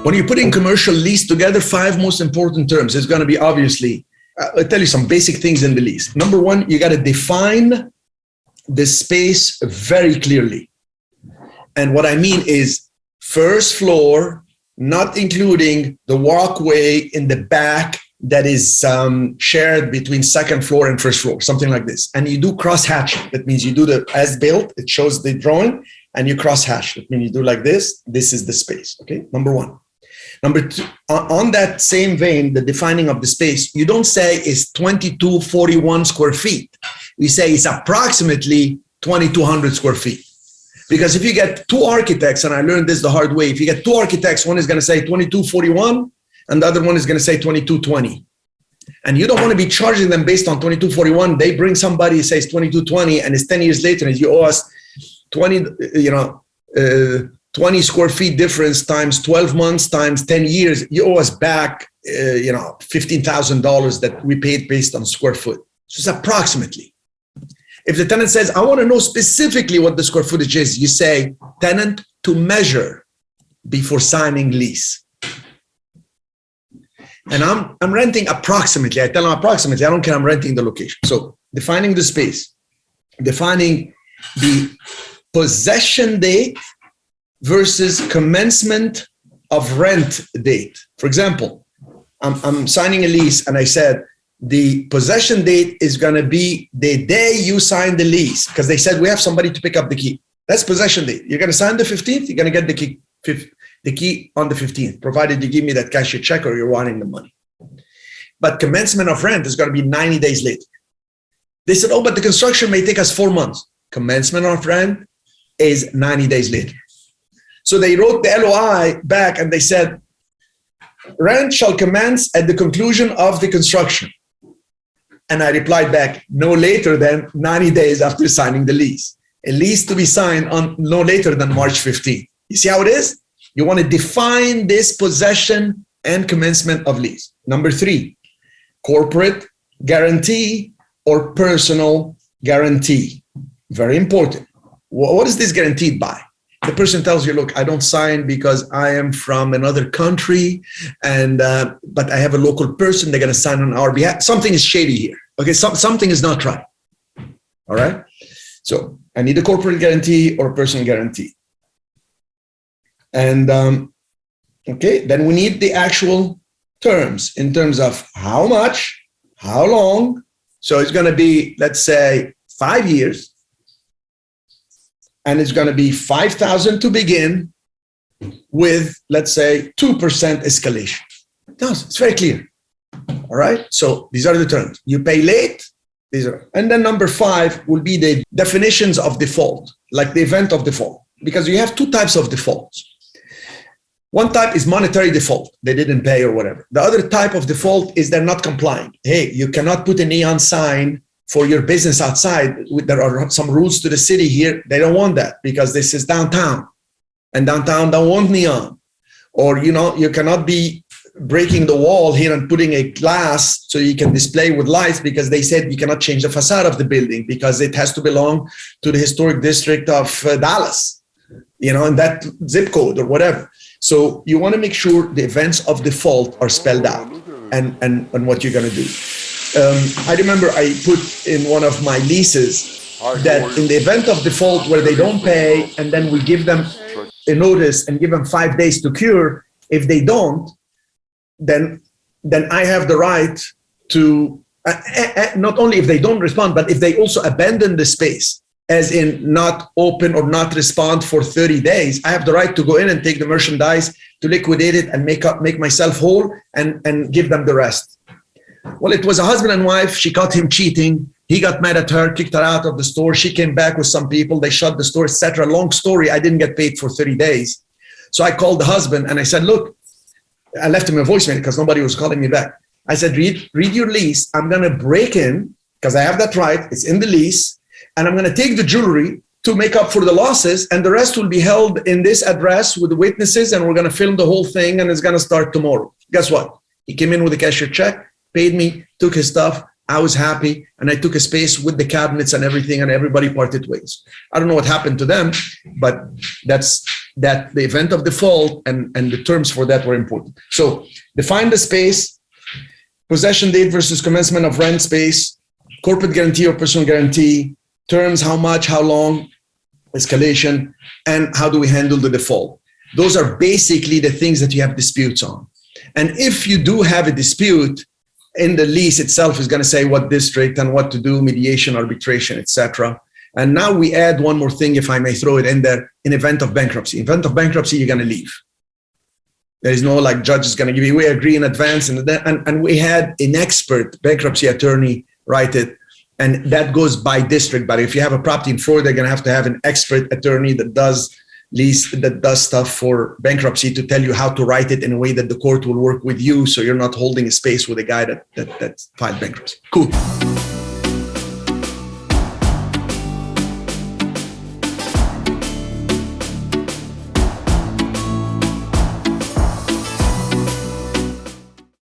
When you put in commercial lease together, 5 most important terms. It's going to be obviously, I'll tell you some basic things in the lease. Number one, you got to define the space very clearly. And what I mean is first floor, not including the walkway in the back that is shared between second floor and first floor, something like this. And you do cross hatching. That means you do the as built, it shows the drawing, and you cross hatch. That means you do like this. This is the space, okay? Number one. Number two, on that same vein, the defining of the space, you don't say it's 2241 square feet. We say it's approximately 2200 square feet. Because if you get two architects, and I learned this the hard way, if you get two architects, one is going to say 2241 and the other one is going to say 2220. And you don't want to be charging them based on 2241. They bring somebody who says 2220 and it's 10 years later and you owe us 20 square feet difference times 12 months times 10 years, you owe us back, $15,000 that we paid based on square foot. So it's approximately. If the tenant says, I want to know specifically what the square footage is, you say, tenant to measure before signing lease. And I'm renting approximately. I tell them approximately. I don't care. I'm renting the location. So defining the space, defining the possession date versus commencement of rent date. For example, I'm signing a lease and I said, the possession date is going to be the day you sign the lease, because they said we have somebody to pick up the key. That's possession date. You're going to sign the 15th, you're going to get the key on the 15th, provided you give me that cashier check or you're wanting the money. But commencement of rent is going to be 90 days later. They said, oh, but the construction may take us 4 months. Commencement of rent is 90 days later. So they wrote the LOI back and they said, rent shall commence at the conclusion of the construction. And I replied back, no later than 90 days after signing the lease. A lease to be signed on no later than March 15th. You see how it is? You want to define this possession and commencement of lease. Number 3, corporate guarantee or personal guarantee. Very important. What is this guaranteed by? The person tells you, look, I don't sign because I am from another country, and but I have a local person, they're going to sign on our behalf. Something is shady here. Okay, something is not right. All right. So I need a corporate guarantee or a personal guarantee. And okay, then we need the actual terms in terms of how much, how long. So it's going to be, let's say, 5 years. And it's going to be $5,000 to begin with, let's say, 2% escalation. It's very clear. All right. So these are the terms. You pay late. These are, and then number 5 will be the definitions of default, like the event of default, because you have 2 types of defaults. One type is monetary default. They didn't pay or whatever. The other type of default is they're not complying. Hey, you cannot put a neon sign for your business outside. There are some rules to the city here. They don't want that because this is downtown, and downtown don't want neon. Or, you cannot be breaking the wall here and putting a glass so you can display with lights, because they said you cannot change the facade of the building because it has to belong to the historic district of Dallas, in that zip code or whatever. So you want to make sure the events of default are spelled out and what you're going to do. I remember I put in one of my leases that in the event of default where they don't pay, and then we give them a notice and give them 5 days to cure. If they don't, then I have the right to, not only if they don't respond, but if they also abandon the space, as in not open or not respond for 30 days, I have the right to go in and take the merchandise, to liquidate it and make myself whole and give them the rest. Well, it was a husband and wife. She caught him cheating. He got mad at her, kicked her out of the store. She came back with some people. They shut the store, etc. Long story. I didn't get paid for 30 days. So I called the husband and I said, look, I left him a voicemail because nobody was calling me back. I said, read your lease. I'm going to break in because I have that right. It's in the lease. And I'm going to take the jewelry to make up for the losses. And the rest will be held in this address with the witnesses. And we're going to film the whole thing. And it's going to start tomorrow. Guess what? He came in with a cashier check, paid me, took his stuff. I was happy. And I took a space with the cabinets and everything. And everybody parted ways. I don't know what happened to them, but that's that the event of default and the terms for that were important. So define the space, possession date versus commencement of rent space, corporate guarantee or personal guarantee, terms, how much, how long, escalation, and how do we handle the default. Those are basically the things that you have disputes on. And if you do have a dispute, in the lease itself is going to say what district and what to do, mediation, arbitration, etc. And now we add one more thing, if I may throw it in there, in event of bankruptcy. In event of bankruptcy, you're going to leave. There is no like judge is going to give you, we agree in advance. And we had an expert bankruptcy attorney write it. And that goes by district. But if you have a property in Florida, they're going to have an expert attorney that does lease, that does stuff for bankruptcy to tell you how to write it in a way that the court will work with you. So you're not holding a space with a guy that filed bankruptcy. Cool.